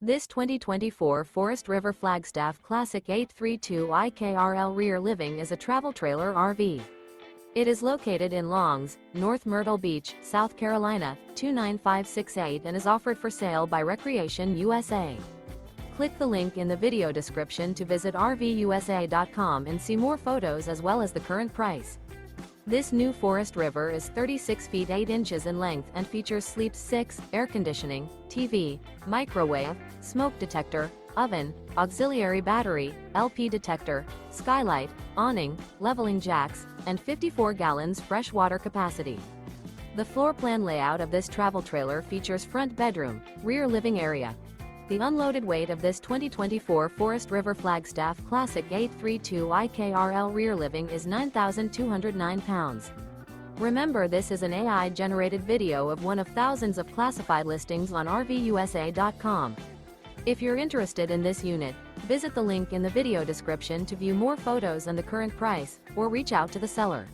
This 2024 Forest River Flagstaff Classic 832 IKRL rear living is a travel trailer RV. It is located in Longs, North Myrtle Beach, South Carolina, 29568 and is offered for sale by Recreation USA. Click the link in the video description to visit RVUSA.com and see more photos as well as the current price. This new Forest River is 36 feet 8 inches in length and features sleep 6, air conditioning, TV, microwave, smoke detector, oven, auxiliary battery, LP detector, skylight, awning, leveling jacks, and 54 gallons fresh water capacity. The floor plan layout of this travel trailer features front bedroom, rear living area. The unloaded weight of this 2024 Forest River Flagstaff Classic 832 IKRL rear living is 9,209 pounds. Remember, this is an AI-generated video of one of thousands of classified listings on RVUSA.com. If you're interested in this unit, visit the link in the video description to view more photos and the current price, or reach out to the seller.